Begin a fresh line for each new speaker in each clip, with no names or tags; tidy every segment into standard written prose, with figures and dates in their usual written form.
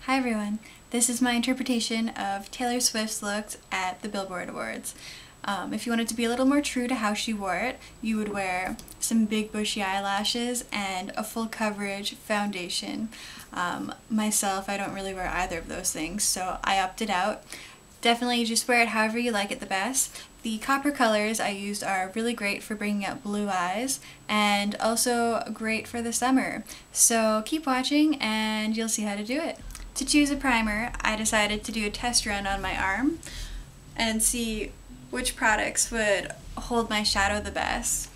Hi everyone, this is my interpretation of Taylor Swift's looks at the Billboard Awards. If you wanted to be a little more true to how she wore it, you would wear some big bushy eyelashes and a full coverage foundation. Myself, I don't really wear either of those things, so I opted out. Definitely just wear it however you like it the best. The copper colors I used are really great for bringing out blue eyes and also great for the summer. So keep watching and you'll see how to do it. To choose a primer, I decided to do a test run on my arm and see which products would hold my shadow the best.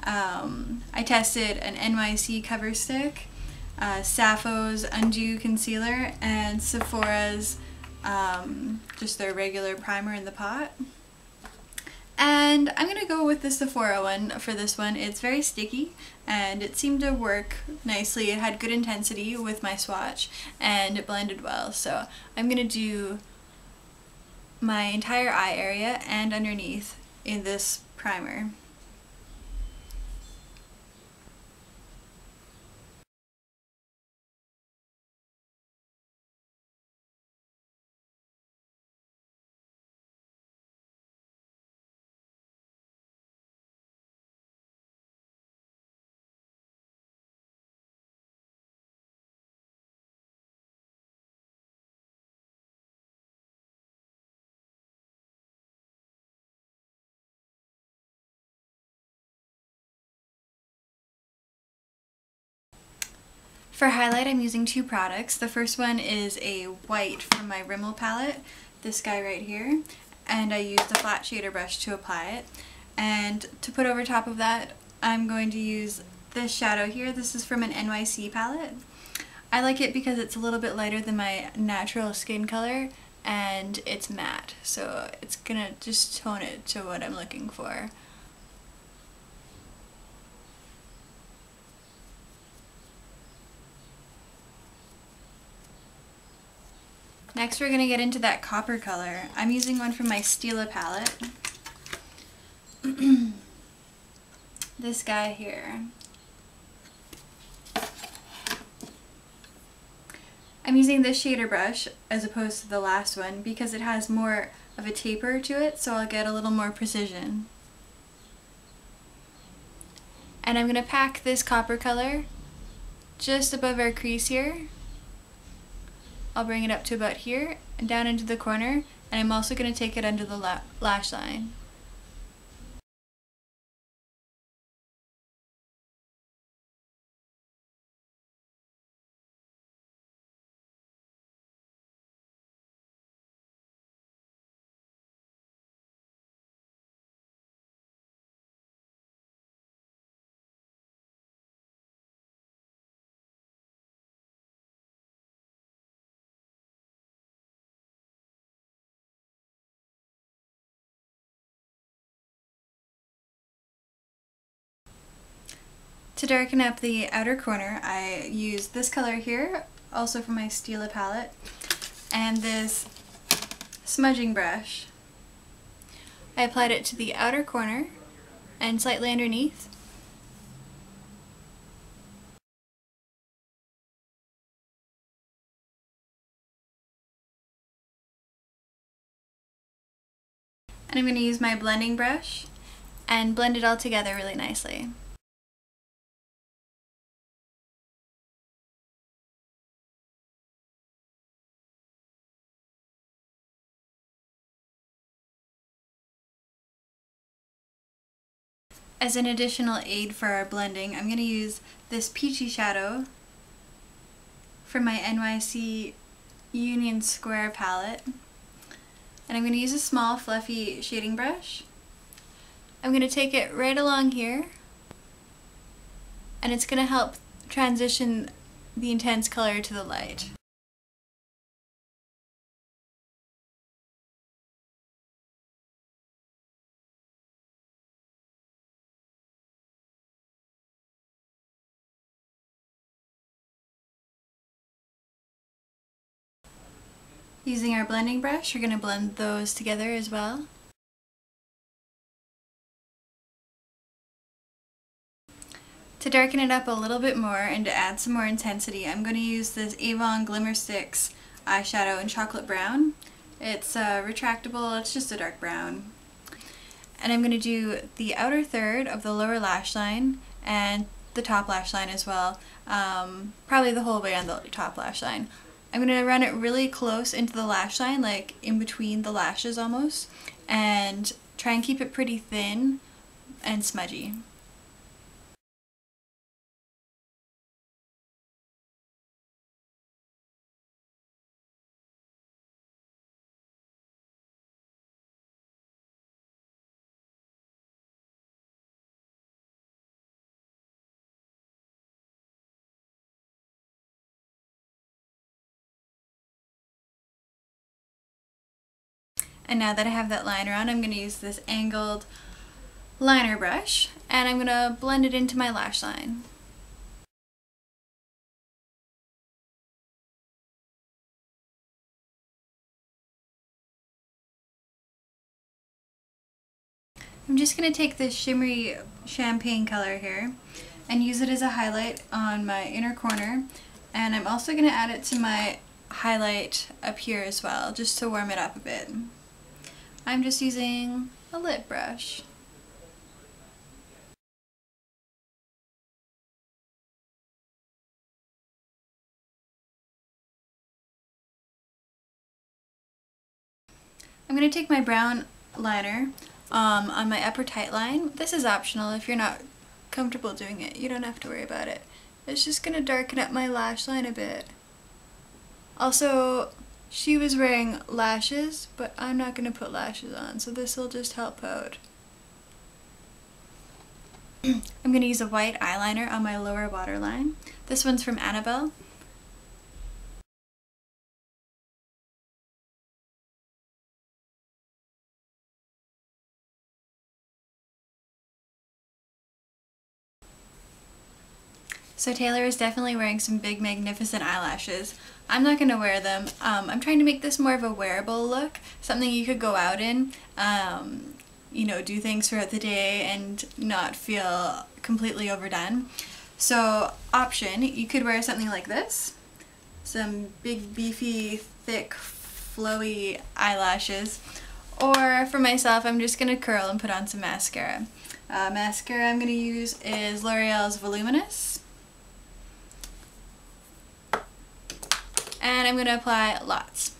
I tested an NYC cover stick, Sappho's Undue Concealer, and Sephora's just their regular primer in the pot. And I'm going to go with the Sephora one for this one. It's very sticky and it seemed to work nicely. It had good intensity with my swatch and it blended well. So I'm going to do my entire eye area and underneath in this primer. For highlight, I'm using two products. The first one is a white from my Rimmel palette, this guy right here, and I used a flat shader brush to apply it. And to put over top of that, I'm going to use this shadow here. This is from an NYC palette. I like it because it's a little bit lighter than my natural skin color and it's matte, so it's gonna just tone it to what I'm looking for. Next we're going to get into that copper color. I'm using one from my Stila palette. This guy here. I'm using this shader brush as opposed to the last one because it has more of a taper to it, so I'll get a little more precision. And I'm going to pack this copper color just above our crease here. I'll bring it up to about here and down into the corner, and I'm also going to take it under the lash line. To darken up the outer corner, I used this color here, also from my Stila palette, and this smudging brush. I applied it to the outer corner and slightly underneath. And I'm going to use my blending brush and blend it all together really nicely. As an additional aid for our blending, I'm going to use this peachy shadow from my NYC Union Square palette. And I'm going to use a small fluffy shading brush. I'm going to take it right along here, and it's going to help transition the intense color to the light. Using our blending brush, we're going to blend those together as well. To darken it up a little bit more and to add some more intensity, I'm going to use this Avon Glimmer Sticks eyeshadow in chocolate brown. It's retractable, it's just a dark brown. And I'm going to do the outer third of the lower lash line and the top lash line as well, probably the whole way on the top lash line. I'm going to run it really close into the lash line, like in between the lashes almost, and try and keep it pretty thin and smudgy. And now that I have that liner on, I'm going to use this angled liner brush and I'm going to blend it into my lash line. I'm just going to take this shimmery champagne color here and use it as a highlight on my inner corner, and I'm also going to add it to my highlight up here as well, just to warm it up a bit. I'm just using a lip brush. I'm going to take my brown liner on my upper tight line. This is optional. If you're not comfortable doing it, you don't have to worry about it. It's just going to darken up my lash line a bit. Also, she was wearing lashes, but I'm not going to put lashes on, so this will just help out. I'm going to use a white eyeliner on my lower waterline. This one's from Annabelle. So Taylor is definitely wearing some big magnificent eyelashes. I'm not going to wear them. I'm trying to make this more of a wearable look, something you could go out in, you know, do things throughout the day and not feel completely overdone. So option, you could wear something like this, some big beefy thick flowy eyelashes, or for myself I'm just going to curl and put on some mascara. Mascara I'm going to use is L'Oreal's Voluminous. And I'm going to apply lots.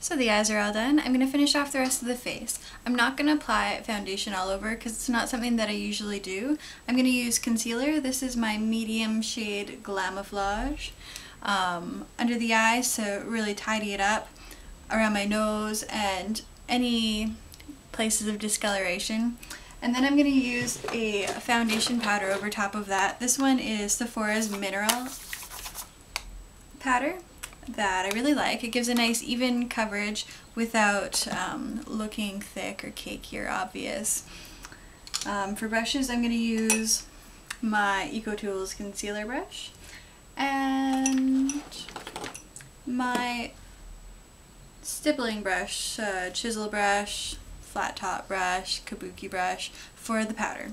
So the eyes are all done. I'm going to finish off the rest of the face. I'm not going to apply foundation all over because it's not something that I usually do. I'm going to use concealer. This is my medium shade Glamouflage under the eyes to really tidy it up, around my nose and any places of discoloration. And then I'm going to use a foundation powder over top of that. This one is Sephora's Mineral powder that I really like. It gives a nice even coverage without looking thick or cakey or obvious. For brushes, I'm going to use my EcoTools concealer brush and my stippling brush, chisel brush, flat top brush, kabuki brush for the powder.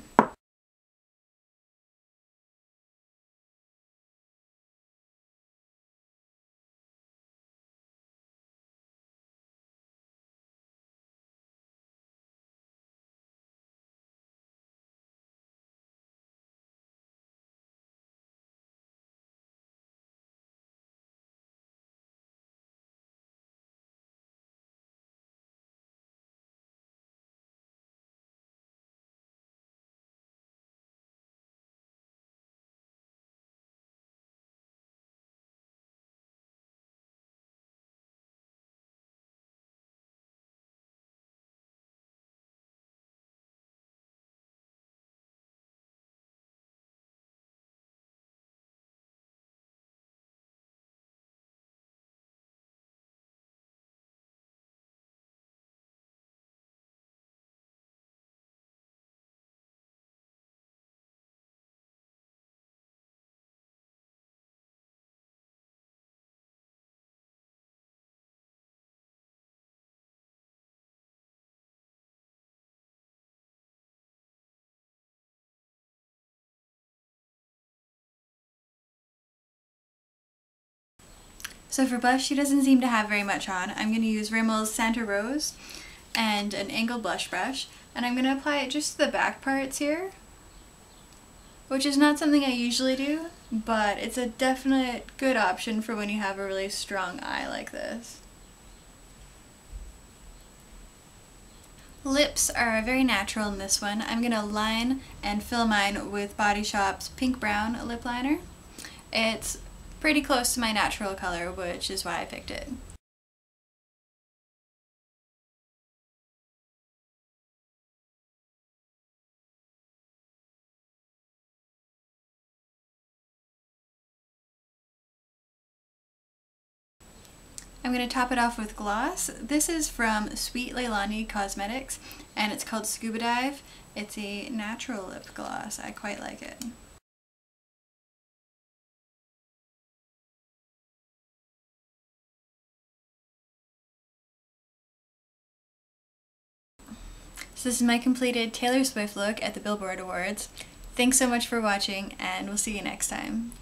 So for blush, she doesn't seem to have very much on. I'm going to use Rimmel's Santa Rose and an angled blush brush, and I'm going to apply it just to the back parts here, which is not something I usually do, but it's a definite good option for when you have a really strong eye like this. Lips are very natural in this one. I'm going to line and fill mine with Body Shop's Pink Brown lip liner. It's pretty close to my natural color, which is why I picked it. I'm going to top it off with gloss. This is from Sweet Leilani Cosmetics, and it's called Scuba Dive. It's a natural lip gloss. I quite like it. So this is my completed Taylor Swift look at the Billboard Awards. Thanks so much for watching, and we'll see you next time.